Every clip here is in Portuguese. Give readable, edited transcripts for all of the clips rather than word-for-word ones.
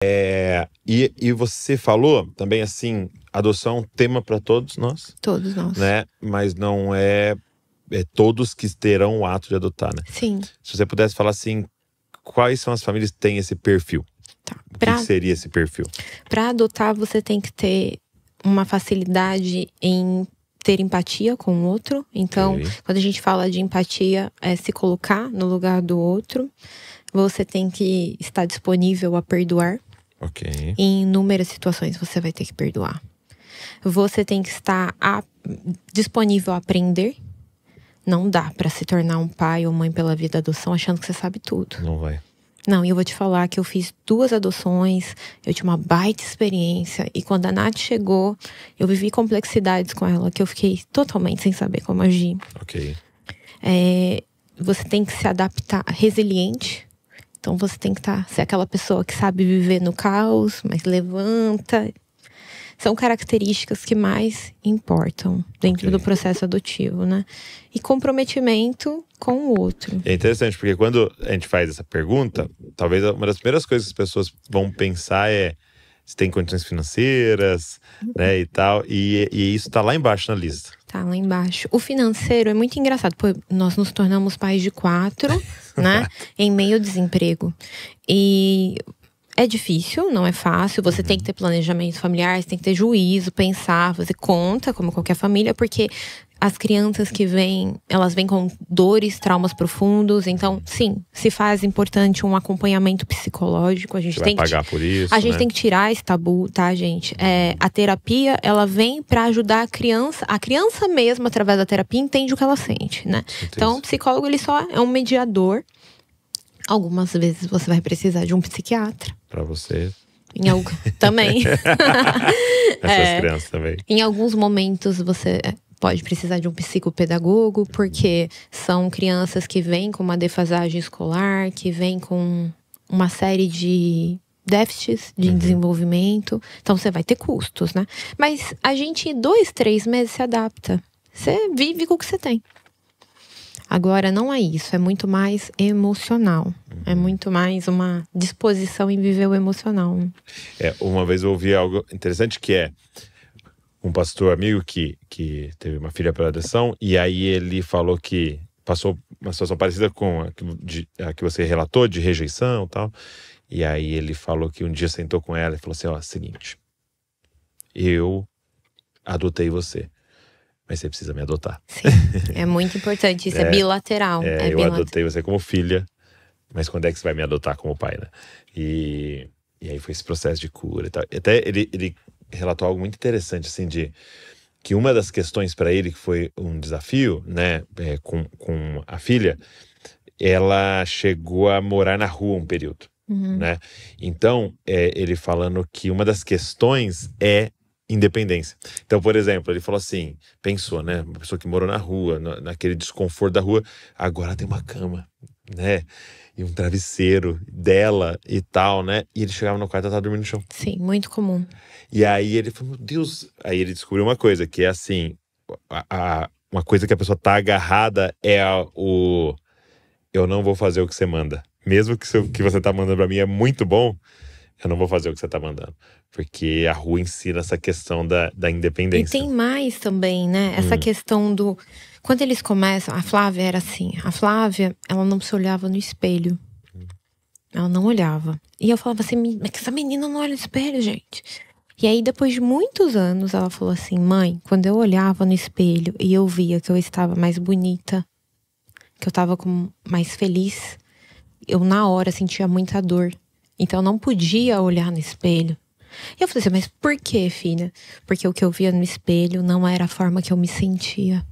E você falou também assim, adoção é um tema para todos nós, Todos nós. né? Mas não é todos que terão o ato de adotar, né? Sim. Se você pudesse falar assim, quais são as famílias que têm esse perfil? Tá. O que seria esse perfil? Para adotar, você tem que ter uma facilidade em ter empatia com o outro. Então, quando a gente fala de empatia, é se colocar no lugar do outro. Você tem que estar disponível a perdoar. Ok. Em inúmeras situações você vai ter que perdoar. Você tem que estar disponível a aprender. Não dá para se tornar um pai ou mãe pela vida da adoção achando que você sabe tudo. Não vai. Não, e eu vou te falar que eu fiz 2 adoções, eu tinha uma baita experiência. E quando a Nath chegou, eu vivi complexidades com ela, que eu fiquei totalmente sem saber como agir. Ok. Você tem que se adaptar, resiliente. Então você tem que ser aquela pessoa que sabe viver no caos, mas levanta. São características que mais importam dentro do processo adotivo, né? E comprometimento com o outro. É interessante, porque quando a gente faz essa pergunta, talvez uma das primeiras coisas que as pessoas vão pensar é se tem condições financeiras, né, e tal. E isso tá lá embaixo na lista. Tá lá embaixo. O financeiro é muito engraçado. Pô, nós nos tornamos pais de 4, né? Em meio ao desemprego. E é difícil, não é fácil. Você tem que ter planejamento familiar, você tem que ter juízo, pensar, fazer conta, como qualquer família, porque as crianças que vêm, elas vêm com dores, traumas profundos. Então, sim, se faz importante um acompanhamento psicológico. A gente Você tem vai que pagar por isso, a gente né? tem que tirar esse tabu, tá, gente? A terapia, ela vem pra ajudar a criança. A criança mesma, através da terapia, entende o que ela sente, né? Então, o psicólogo, ele só é um mediador. Algumas vezes você vai precisar de um psiquiatra. Pra você. Também. Essas crianças também. Em alguns momentos você pode precisar de um psicopedagogo, porque são crianças que vêm com uma defasagem escolar, que vêm com uma série de déficits de desenvolvimento. Então você vai ter custos, né? Mas a gente, em 2, 3 meses, se adapta. Você vive com o que você tem. Agora, não é isso, é muito mais emocional. É muito mais uma disposição em viver o emocional. Uma vez eu ouvi algo interessante que é um pastor amigo que teve uma filha pela adoção, e aí ele falou que passou uma situação parecida com a que você relatou, de rejeição e tal. E aí ele falou que um dia sentou com ela e falou assim, ó, seguinte, eu adotei você, mas você precisa me adotar. Sim, é muito importante, isso é bilateral. Eu adotei você como filha, mas quando é que você vai me adotar como pai, né? E aí foi esse processo de cura e tal. E até ele relatou algo muito interessante, assim, que uma das questões para ele, que foi um desafio, né, com a filha, ela chegou a morar na rua um período, né? Então, ele falando que uma das questões é independência. Então, por exemplo, ele falou assim, pensou, né, uma pessoa que morou na rua, naquele desconforto da rua, agora tem uma cama, né, e um travesseiro dela e tal, né, e ele chegava no quarto e ela tava dormindo no chão. Sim, muito comum. E aí ele falou, meu Deus, aí ele descobriu uma coisa, que é assim, uma coisa que a pessoa tá agarrada é eu não vou fazer o que você manda. Mesmo que o que você tá mandando pra mim é muito bom, eu não vou fazer o que você tá mandando. Porque a rua ensina essa questão da independência. E tem mais também, né? Essa questão do... Quando eles começam... A Flávia era assim. A Flávia, ela não se olhava no espelho. Ela não olhava. E eu falava assim, mas essa menina não olha no espelho, gente. E aí, depois de muitos anos, ela falou assim, mãe, quando eu olhava no espelho e eu via que eu estava mais bonita, que eu estava mais feliz, eu na hora sentia muita dor. Então eu não podia olhar no espelho. E eu falei assim, mas por que, filha? Porque o que eu via no espelho não era a forma que eu me sentia.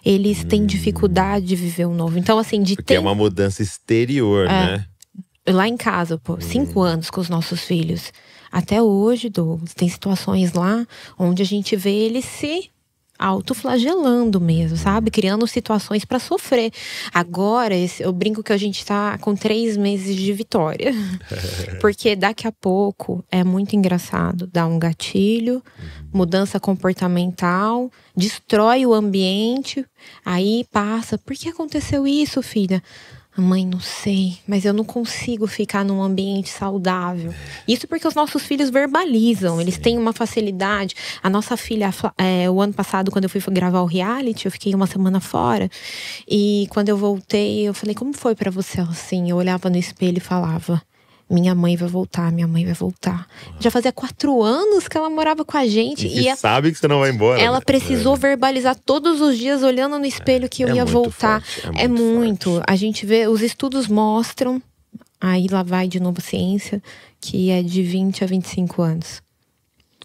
Eles têm dificuldade de viver o novo. Então, assim, Porque é uma mudança exterior, né? Lá em casa, pô, 5 anos com os nossos filhos. Até hoje, Douglas, tem situações lá onde a gente vê eles se autoflagelando mesmo, sabe? Criando situações pra sofrer. Agora, eu brinco que a gente tá com 3 meses de vitória. Porque daqui a pouco é muito engraçado. Dá um gatilho, mudança comportamental, destrói o ambiente. Aí passa, por que aconteceu isso, filha? Mãe, não sei, mas eu não consigo ficar num ambiente saudável. Isso porque os nossos filhos verbalizam, eles têm uma facilidade. A nossa filha, o ano passado, quando eu fui gravar o reality, eu fiquei uma semana fora. E quando eu voltei, eu falei, como foi pra você? Assim, eu olhava no espelho e falava, minha mãe vai voltar, minha mãe vai voltar. Já fazia 4 anos que ela morava com a gente. E sabe que você não vai embora. Ela precisou verbalizar todos os dias, olhando no espelho, que eu ia voltar. Forte, é muito. Forte. A gente vê, os estudos mostram, aí lá vai de novo ciência, que é de 20 a 25 anos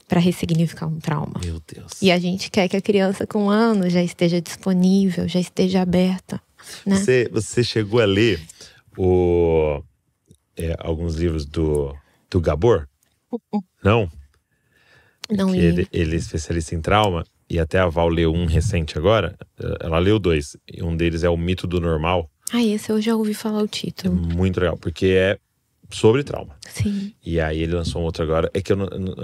para ressignificar um trauma. Meu Deus. E a gente quer que a criança com 1 ano já esteja disponível, já esteja aberta. Né? Você chegou a ler alguns livros do Gabor? Não? Não li. Ele é especialista em trauma. E até a Val leu um recente agora. Ela leu 2. E um deles é O Mito do Normal. Esse eu já ouvi falar o título. É muito legal, porque é sobre trauma. Sim. E aí ele lançou um outro agora. É que eu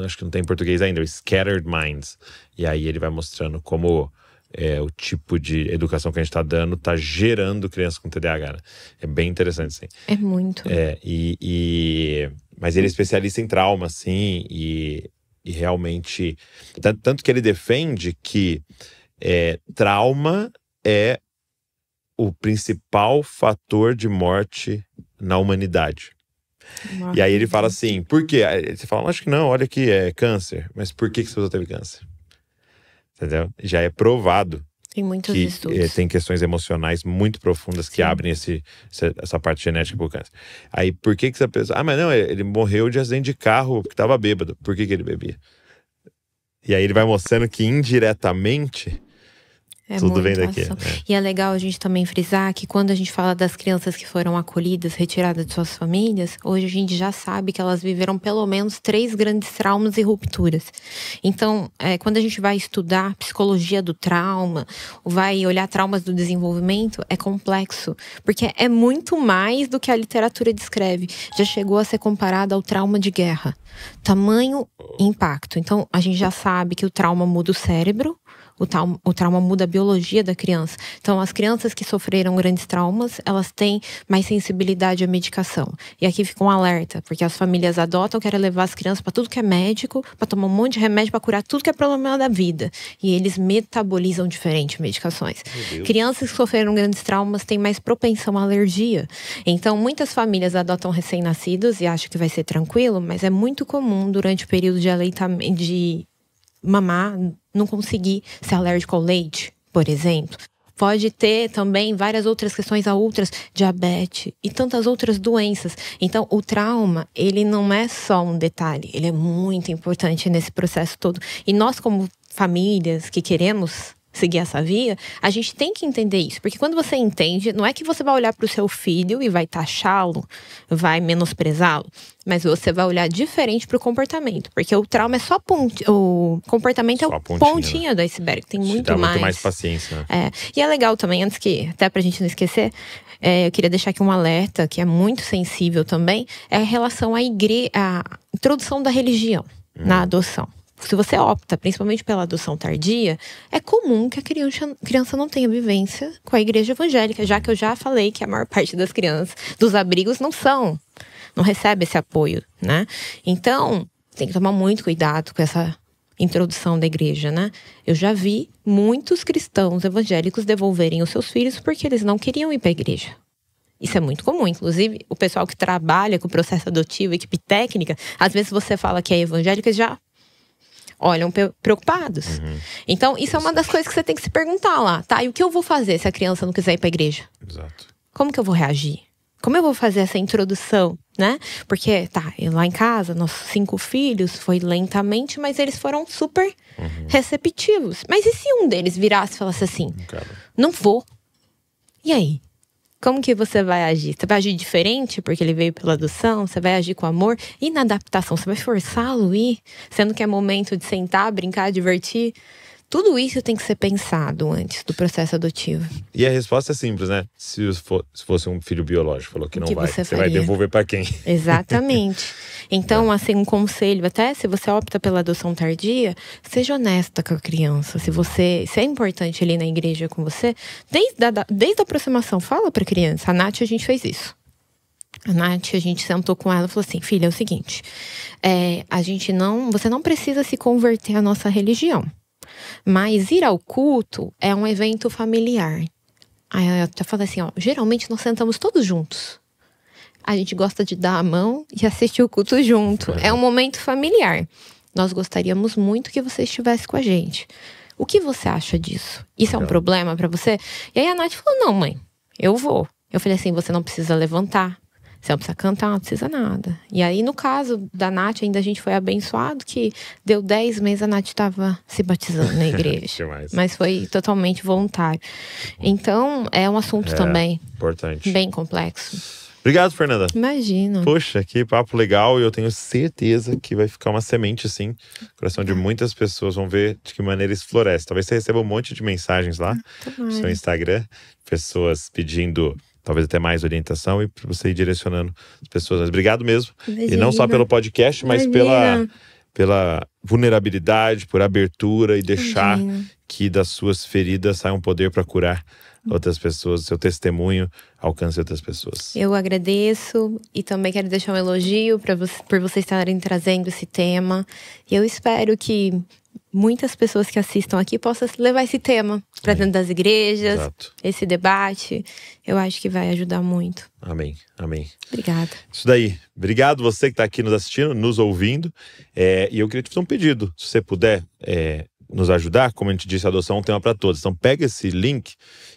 acho que não tem em português ainda. O Scattered Minds. E aí ele vai mostrando como o tipo de educação que a gente tá dando tá gerando crianças com TDAH, né? É bem interessante, sim. É muito. Mas ele é especialista em trauma, sim. E realmente... Tanto que ele defende que trauma é o principal fator de morte na humanidade. Nossa. E aí ele fala assim, por quê? Aí você fala, acho que não, olha aqui, é câncer. Mas por que essa pessoa teve câncer? Entendeu? Já é provado. Tem muitos que estudos. Tem questões emocionais muito profundas que abrem essa parte genética pro câncer. Aí por que essa pessoa... mas não, ele morreu de acidente de carro porque tava bêbado. Por que ele bebia? E aí ele vai mostrando que indiretamente... tudo vem daqui. E é legal a gente também frisar que quando a gente fala das crianças que foram acolhidas, retiradas de suas famílias, hoje a gente já sabe que elas viveram pelo menos 3 grandes traumas e rupturas. Então, quando a gente vai estudar psicologia do trauma, vai olhar traumas do desenvolvimento, é complexo. Porque é muito mais do que a literatura descreve. Já chegou a ser comparado ao trauma de guerra. Tamanho e impacto. Então, a gente já sabe que o trauma muda o cérebro, o trauma muda a biologia da criança. Então, as crianças que sofreram grandes traumas, elas têm mais sensibilidade à medicação. E aqui fica um alerta, porque as famílias adotam, querem levar as crianças para tudo que é médico, para tomar um monte de remédio, para curar tudo que é problema da vida. E eles metabolizam diferente medicações. Crianças que sofreram grandes traumas têm mais propensão à alergia. Então, muitas famílias adotam recém-nascidos e acham que vai ser tranquilo, mas é muito comum durante o período de aleitamento, de mamar, não conseguir ser alérgico ao leite, por exemplo. Pode ter também várias outras questões a outras, diabetes e tantas outras doenças. Então, o trauma, ele não é só um detalhe, ele é muito importante nesse processo todo. E nós, como famílias que queremos seguir essa via, a gente tem que entender isso. Porque quando você entende, não é que você vai olhar para o seu filho e vai taxá-lo, vai menosprezá-lo, mas você vai olhar diferente para o comportamento. Porque o trauma é só o comportamento só é a pontinha do iceberg. Tem muito dá mais. Muito mais paciência, né? E é legal também, antes que, até pra gente não esquecer, eu queria deixar aqui um alerta, que é muito sensível também, é a relação à introdução da religião na adoção. Se você opta, principalmente pela adoção tardia, é comum que a criança não tenha vivência com a igreja evangélica, já que eu já falei que a maior parte das crianças dos abrigos não recebe esse apoio, né? Então, tem que tomar muito cuidado com essa introdução da igreja, né? Eu já vi muitos cristãos evangélicos devolverem os seus filhos porque eles não queriam ir para a igreja. Isso é muito comum, inclusive o pessoal que trabalha com o processo adotivo, equipe técnica, às vezes você fala que é evangélico e já olham preocupados. Então, isso é uma das coisas que você tem que se perguntar lá, tá? E o que eu vou fazer se a criança não quiser ir pra igreja? Exato. Como que eu vou reagir? Como eu vou fazer essa introdução, né? Porque, lá em casa, nossos 5 filhos, foi lentamente, mas eles foram super receptivos. Mas e se um deles virasse e falasse assim, não vou? E aí? Como que você vai agir? Você vai agir diferente porque ele veio pela adoção? Você vai agir com amor? E na adaptação, você vai forçá-lo a ir? Sendo que é momento de sentar, brincar, divertir? Tudo isso tem que ser pensado antes do processo adotivo. E a resposta é simples, né? Se fosse um filho biológico, falou que não vai. Você vai faria? devolver para quem? Exatamente. Então, assim, um conselho, até se você opta pela adoção tardia, seja honesta com a criança. Se é importante ali na igreja com você, desde a aproximação, fala pra criança. A Nath, a gente fez isso. A Nath, a gente sentou com ela e falou assim: filha, é o seguinte, você não precisa se converter à nossa religião, mas ir ao culto é um evento familiar. Aí ela até fala assim, ó, geralmente nós sentamos todos juntos. A gente gosta de dar a mão e assistir o culto junto. É um momento familiar. Nós gostaríamos muito que você estivesse com a gente. O que você acha disso? Isso é um problema pra você? E aí a Nath falou, não, mãe, eu vou. Eu falei assim, você não precisa levantar. Você não precisa cantar, não precisa nada. E aí, no caso da Nath, ainda a gente foi abençoado que deu 10 meses, a Nath estava se batizando na igreja. Mas foi totalmente voluntário. Então, é um assunto também importante, bem complexo. Obrigado, Fernanda. Imagina. Poxa, que papo legal. E eu tenho certeza que vai ficar uma semente, assim, no coração de muitas pessoas. Vão ver de que maneira isso floresce. Talvez você receba um monte de mensagens lá no seu Instagram. Pessoas pedindo talvez até mais orientação e para você ir direcionando as pessoas. Mas obrigado mesmo. Imagina. E não só pelo podcast, mas pela vulnerabilidade, por abertura e deixar que das suas feridas saia um poder para curar outras pessoas, seu testemunho alcance outras pessoas. Eu agradeço e também quero deixar um elogio por vocês estarem trazendo esse tema. E eu espero que muitas pessoas que assistam aqui possam levar esse tema para dentro das igrejas. Exato. Esse debate, eu acho que vai ajudar muito. Amém, amém. Obrigada. Isso daí. Obrigado você que está aqui nos assistindo, nos ouvindo. E eu queria te fazer um pedido. Se você puder nos ajudar, como a gente disse, a adoção é um tema para todos. Então pega esse link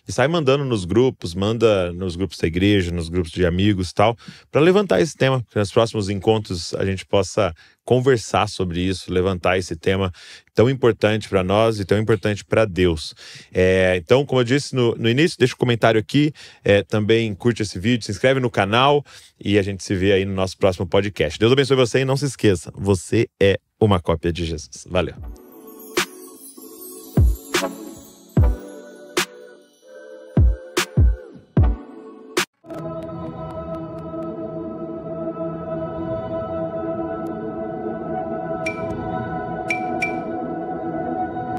e sai mandando nos grupos, manda nos grupos da igreja, nos grupos de amigos e tal, para levantar esse tema, que nos próximos encontros a gente possa conversar sobre isso, levantar esse tema tão importante para nós e tão importante para Deus. Então, como eu disse no início, deixa um comentário aqui, também curte esse vídeo, se inscreve no canal e a gente se vê aí no nosso próximo podcast. Deus abençoe você e não se esqueça, você é uma cópia de Jesus. Valeu!